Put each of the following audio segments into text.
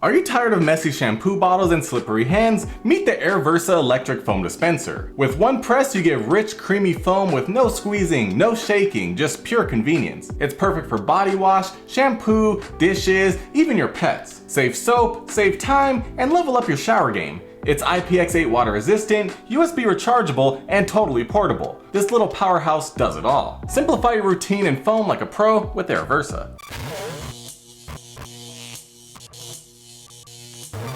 Are you tired of messy shampoo bottles and slippery hands? Meet the Airversa electric foam dispenser. With one press, you get rich, creamy foam with no squeezing, no shaking, just pure convenience. It's perfect for body wash, shampoo, dishes, even your pets. Save soap, save time, and level up your shower game. It's IPX8 water resistant, USB rechargeable, and totally portable. This little powerhouse does it all. Simplify your routine in foam like a pro with Airversa.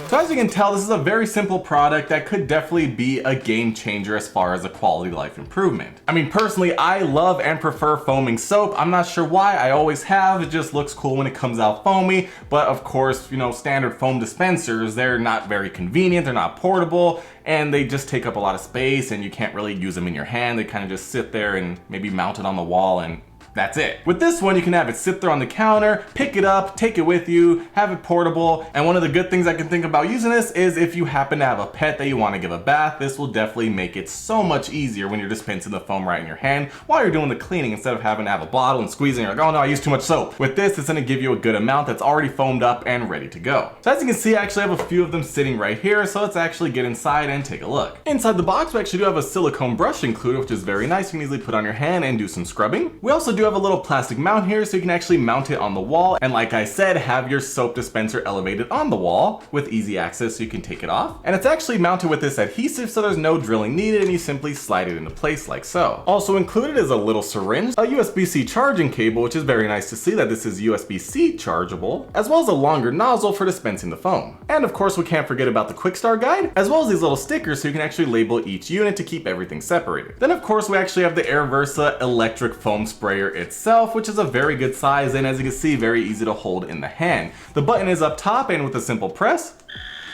So as you can tell, this is a very simple product that could definitely be a game changer as far as a quality of life improvement. I mean, personally, I love and prefer foaming soap. I'm not sure why, I always have. It just looks cool when it comes out foamy. But of course, you know, standard foam dispensers, they're not very convenient, they're not portable, and they just take up a lot of space and you can't really use them in your hand. They kind of just sit there and maybe mount it on the wall and that's it. With this one, you can have it sit there on the counter, pick it up, take it with you, have it portable. And one of the good things I can think about using this is if you happen to have a pet that you want to give a bath, this will definitely make it so much easier when you're dispensing the foam right in your hand while you're doing the cleaning instead of having to have a bottle and squeezing. You're like, oh no, I used too much soap. With this, it's gonna give you a good amount that's already foamed up and ready to go. So as you can see, I actually have a few of them sitting right here. So let's actually get inside and take a look. Inside the box, we actually do have a silicone brush included, which is very nice. You can easily put on your hand and do some scrubbing. We also do have a little plastic mount here so you can actually mount it on the wall, and like I said, have your soap dispenser elevated on the wall with easy access so you can take it off. And it's actually mounted with this adhesive so there's no drilling needed and you simply slide it into place like so. Also included is a little syringe, a USB-C charging cable, which is very nice to see that this is USB-C chargeable, as well as a longer nozzle for dispensing the foam. And of course we can't forget about the quick start guide, as well as these little stickers so you can actually label each unit to keep everything separated. Then of course we actually have the Airversa electric foam sprayer itself, which is a very good size and as you can see, very easy to hold in the hand. The button is up top and with a simple press,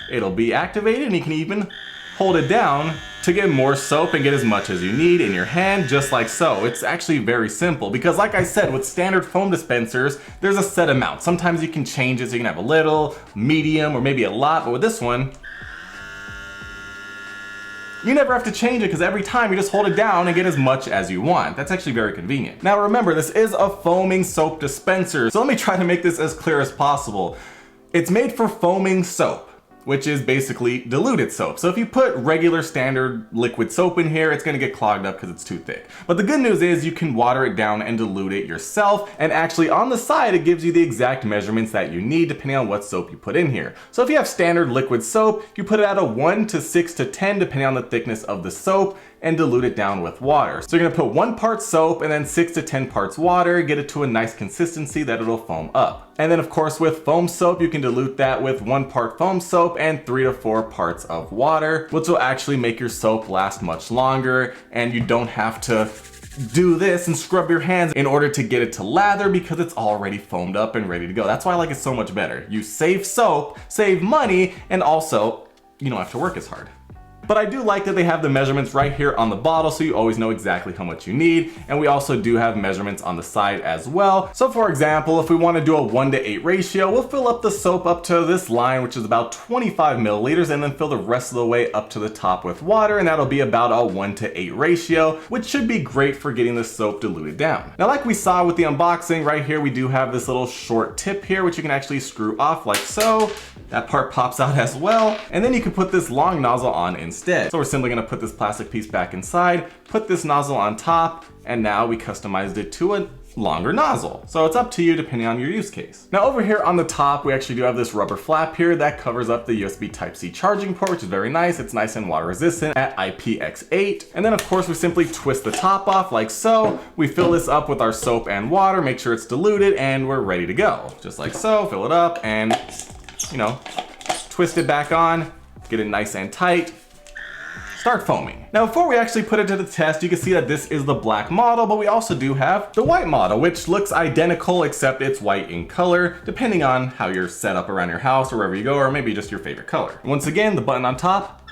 it'll be activated and you can even hold it down to get more soap and get as much as you need in your hand, just like so. It's actually very simple because like I said, with standard foam dispensers, there's a set amount. Sometimes you can change it so you can have a little, medium, or maybe a lot, but with this one, you never have to change it because every time you just hold it down and get as much as you want. That's actually very convenient. Now remember, this is a foaming soap dispenser, so let me try to make this as clear as possible. It's made for foaming soap, which is basically diluted soap. So if you put regular standard liquid soap in here, it's gonna get clogged up because it's too thick. But the good news is you can water it down and dilute it yourself. And actually on the side, it gives you the exact measurements that you need depending on what soap you put in here. So if you have standard liquid soap, you put it at a 1 to 6 to 10 depending on the thickness of the soap and dilute it down with water. So you're gonna put 1 part soap and then 6 to 10 parts water, get it to a nice consistency that it'll foam up. And then of course with foam soap, you can dilute that with 1 part foam soap and 3 to 4 parts of water, which will actually make your soap last much longer and you don't have to do this and scrub your hands in order to get it to lather because it's already foamed up and ready to go. That's why I like it so much better. You save soap, save money, and also you don't have to work as hard. But I do like that they have the measurements right here on the bottle so you always know exactly how much you need. And we also do have measurements on the side as well. So for example, if we want to do a 1:8 ratio, we'll fill up the soap up to this line, which is about 25 milliliters, and then fill the rest of the way up to the top with water, and that'll be about a 1:8 ratio, which should be great for getting the soap diluted down. Now like we saw with the unboxing, right here we do have this little short tip here, which you can actually screw off like so. That part pops out as well, and then you can put this long nozzle on instead. So we're simply gonna put this plastic piece back inside, put this nozzle on top, and now we customized it to a longer nozzle. So it's up to you depending on your use case. Now over here on the top, we actually do have this rubber flap here that covers up the USB Type-C charging port, which is very nice. It's nice and water resistant at IPX8. And then of course we simply twist the top off like so. We fill this up with our soap and water, make sure it's diluted, and we're ready to go. Just like so, fill it up and, you know, twist it back on, get it nice and tight, start foaming. Now before we actually put it to the test, you can see that this is the black model, but we also do have the white model, which looks identical except it's white in color, depending on how you're set up around your house or wherever you go, or maybe just your favorite color. Once again, the button on top,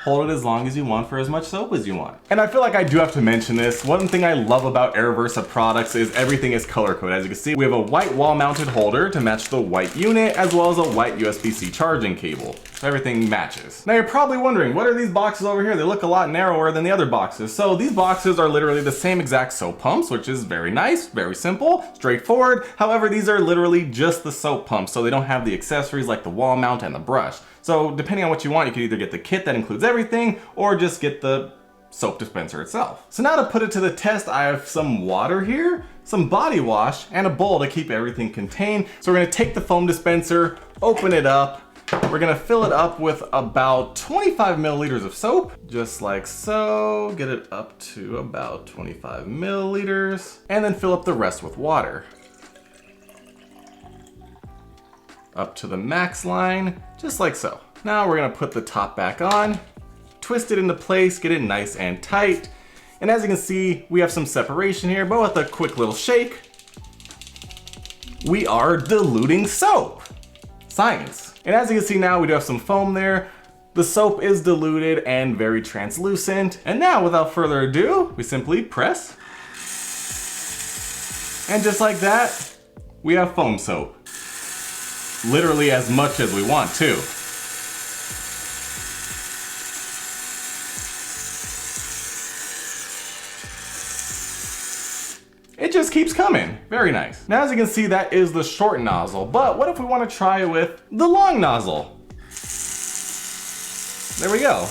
hold it as long as you want for as much soap as you want. And I feel like I do have to mention this. One thing I love about Airversa products is everything is color coded. As you can see, we have a white wall mounted holder to match the white unit, as well as a white USB-C charging cable. So everything matches. Now you're probably wondering, what are these boxes over here? They look a lot narrower than the other boxes. So these boxes are literally the same exact soap pumps, which is very nice, very simple, straightforward. However, these are literally just the soap pumps, so they don't have the accessories like the wall mount and the brush. So depending on what you want, you can either get the kit that includes everything or just get the soap dispenser itself. So now to put it to the test, I have some water here, some body wash, and a bowl to keep everything contained. So we're gonna take the foam dispenser, open it up. We're gonna fill it up with about 25 milliliters of soap, just like so. Get it up to about 25 milliliters, and then fill up the rest with water. Up to the max line, just like so. Now we're gonna put the top back on, twist it into place, get it nice and tight. And as you can see, we have some separation here, but with a quick little shake, we are diluting soap. Science. And as you can see now, we do have some foam there. The soap is diluted and very translucent. And now, without further ado, we simply press. And just like that, we have foam soap. Literally as much as we want to. It just keeps coming. Very nice. Now, as you can see, that is the short nozzle, but what if we want to try with the long nozzle? There we go.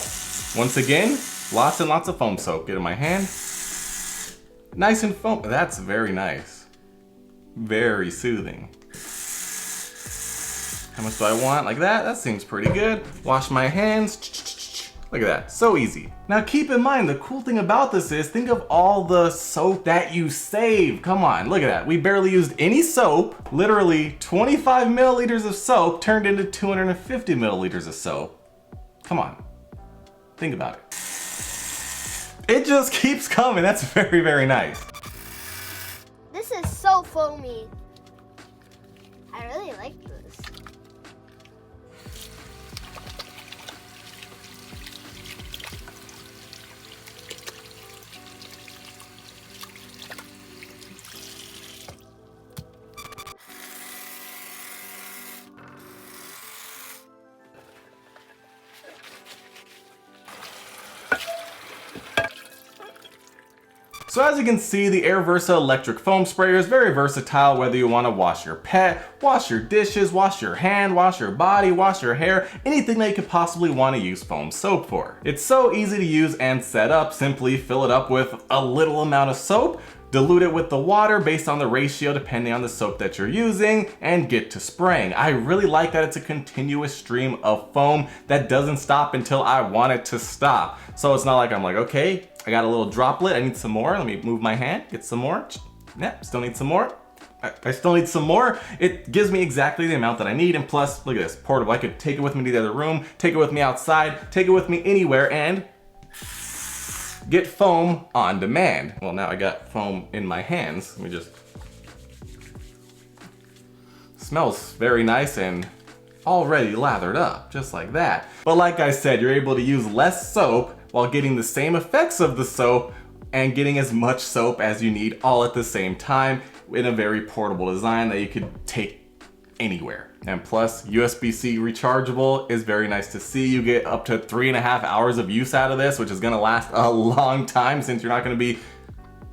Once again, lots and lots of foam soap. Get in my hand. Nice and foam. That's very nice. Very soothing. How much do I want? Like that? That seems pretty good. Wash my hands. Look at that, so easy. Now keep in mind, the cool thing about this is, think of all the soap that you save. Come on, look at that. We barely used any soap. Literally 25 milliliters of soap turned into 250 milliliters of soap. Come on, think about it. It just keeps coming. That's very, very nice. This is so foamy. I really like this. So as you can see, the Airversa electric foam sprayer is very versatile, whether you want to wash your pet, wash your dishes, wash your hand, wash your body, wash your hair, anything that you could possibly want to use foam soap for. It's so easy to use and set up. Simply fill it up with a little amount of soap, dilute it with the water based on the ratio depending on the soap that you're using, and get to spraying. I really like that it's a continuous stream of foam that doesn't stop until I want it to stop. So it's not like I'm like, okay, I got a little droplet, I need some more. Let me move my hand, get some more. Yeah, still need some more. I still need some more. It gives me exactly the amount that I need, and plus, look at this, portable. I could take it with me to the other room, take it with me outside, take it with me anywhere, and get foam on demand. Well, now I got foam in my hands. Let me just... Smells very nice and already lathered up, just like that. But like I said, you're able to use less soap while getting the same effects of the soap and getting as much soap as you need all at the same time in a very portable design that you could take anywhere. And plus, USB-C rechargeable is very nice to see. You get up to 3.5 hours of use out of this, which is gonna last a long time since you're not gonna be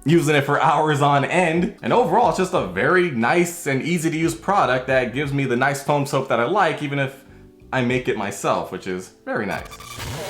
using it for hours on end. And overall, it's just a very nice and easy to use product that gives me the nice foam soap that I like, even if I make it myself, which is very nice.